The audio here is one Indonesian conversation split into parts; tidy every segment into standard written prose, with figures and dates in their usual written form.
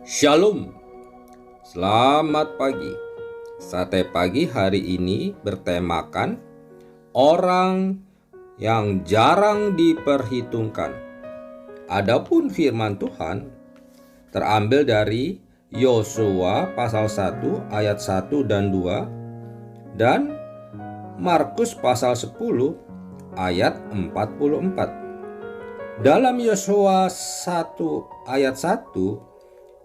Shalom, selamat pagi. Sate pagi hari ini bertemakan orang yang jarang diperhitungkan. Adapun firman Tuhan terambil dari Yosua pasal 1 ayat 1 dan 2 dan Markus pasal 10 ayat 44. Dalam Yosua 1 ayat 1,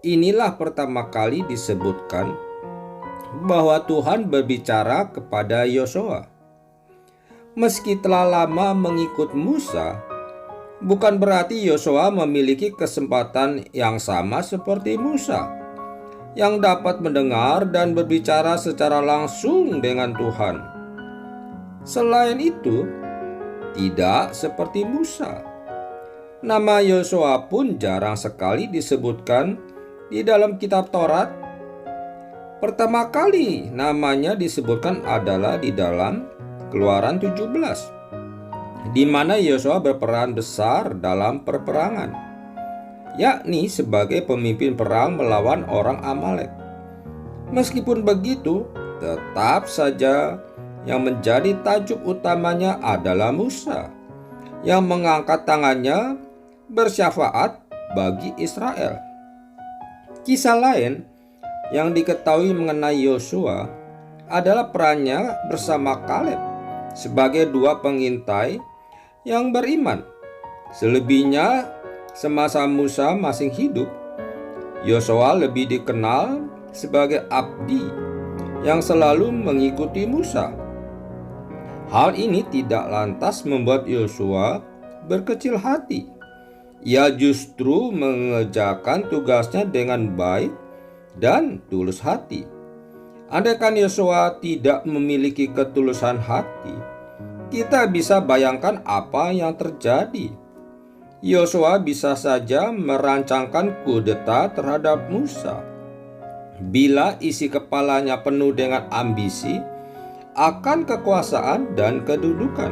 inilah pertama kali disebutkan bahwa Tuhan berbicara kepada Yosua. Meski telah lama mengikut Musa, bukan berarti Yosua memiliki kesempatan yang sama seperti Musa, yang dapat mendengar dan berbicara secara langsung dengan Tuhan. Selain itu, tidak seperti Musa, nama Yosua pun jarang sekali disebutkan di dalam kitab Taurat. Pertama kali namanya disebutkan adalah di dalam Keluaran 17, di mana Yosua berperan besar dalam perperangan, yakni sebagai pemimpin perang melawan orang Amalek. Meskipun begitu, tetap saja yang menjadi tajuk utamanya adalah Musa, yang mengangkat tangannya bersyafaat bagi Israel. Kisah lain yang diketahui mengenai Yosua adalah perannya bersama Kaleb sebagai dua pengintai yang beriman. Selebihnya, semasa Musa masih hidup, Yosua lebih dikenal sebagai abdi yang selalu mengikuti Musa. Hal ini tidak lantas membuat Yosua berkecil hati. Ia justru mengerjakan tugasnya dengan baik dan tulus hati. Andaikan Yosua tidak memiliki ketulusan hati, kita bisa bayangkan apa yang terjadi. Yosua bisa saja merancangkan kudeta terhadap Musa. Bila isi kepalanya penuh dengan ambisi akan kekuasaan dan kedudukan.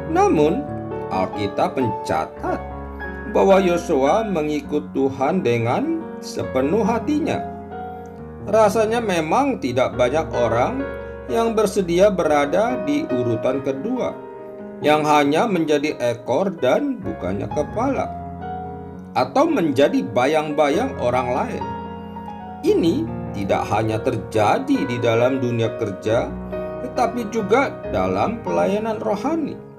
Namun, Alkitab mencatat bahwa Yosua mengikut Tuhan dengan sepenuh hatinya. Rasanya memang tidak banyak orang yang bersedia berada di urutan kedua, yang hanya menjadi ekor dan bukannya kepala, atau menjadi bayang-bayang orang lain. Ini tidak hanya terjadi di dalam dunia kerja, tetapi juga dalam pelayanan rohani.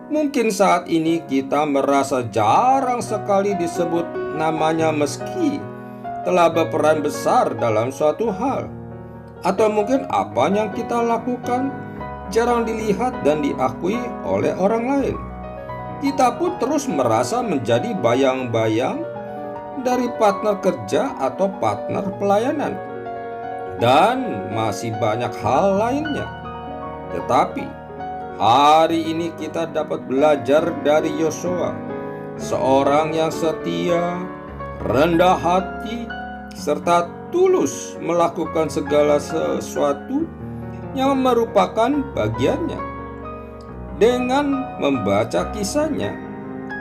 Mungkin saat ini kita merasa jarang sekali disebut namanya meski telah berperan besar dalam suatu hal. Atau mungkin apa yang kita lakukan jarang dilihat dan diakui oleh orang lain. Kita pun terus merasa menjadi bayang-bayang dari partner kerja atau partner pelayanan. Dan masih banyak hal lainnya. Tetapi hari ini kita dapat belajar dari Yosua, seorang yang setia, rendah hati, serta tulus melakukan segala sesuatu yang merupakan bagiannya. Dengan membaca kisahnya,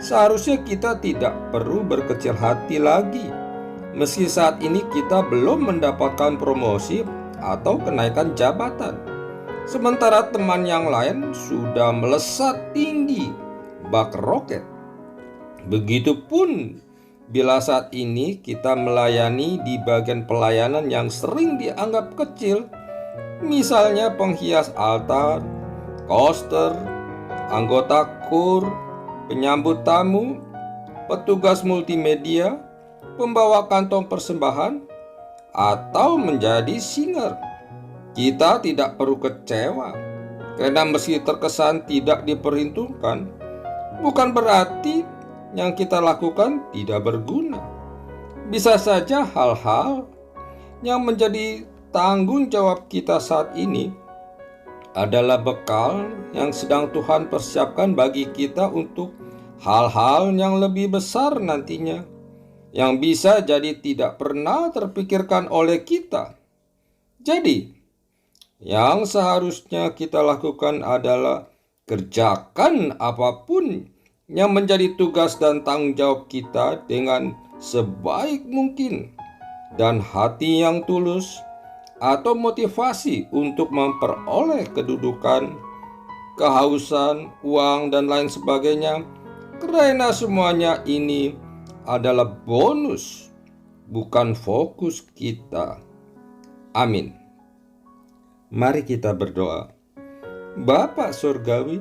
seharusnya kita tidak perlu berkecil hati lagi, meski saat ini kita belum mendapatkan promosi atau kenaikan jabatan, sementara teman yang lain sudah melesat tinggi bak roket. Begitupun bila saat ini kita melayani di bagian pelayanan yang sering dianggap kecil, misalnya penghias altar, koster, anggota kur, penyambut tamu, petugas multimedia, pembawa kantong persembahan, atau menjadi singer. Kita tidak perlu kecewa, karena meski terkesan tidak diperhitungkan, bukan berarti yang kita lakukan tidak berguna. Bisa saja hal-hal yang menjadi tanggung jawab kita saat ini adalah bekal yang sedang Tuhan persiapkan bagi kita untuk hal-hal yang lebih besar nantinya, yang bisa jadi tidak pernah terpikirkan oleh kita. Jadi, yang seharusnya kita lakukan adalah kerjakan apapun yang menjadi tugas dan tanggung jawab kita dengan sebaik mungkin. dan hati yang tulus, atau motivasi untuk memperoleh kedudukan, kehausan, uang, dan lain sebagainya, karena semuanya ini adalah bonus, bukan fokus kita. Amin. Mari kita berdoa. Bapa Surgawi,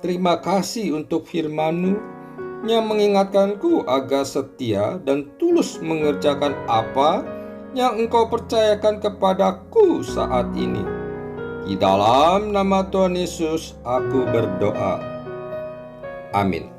terima kasih untuk firman-Mu yang mengingatkanku agar setia dan tulus mengerjakan apa yang Engkau percayakan kepadaku saat ini. Di dalam nama Tuhan Yesus aku berdoa. Amin.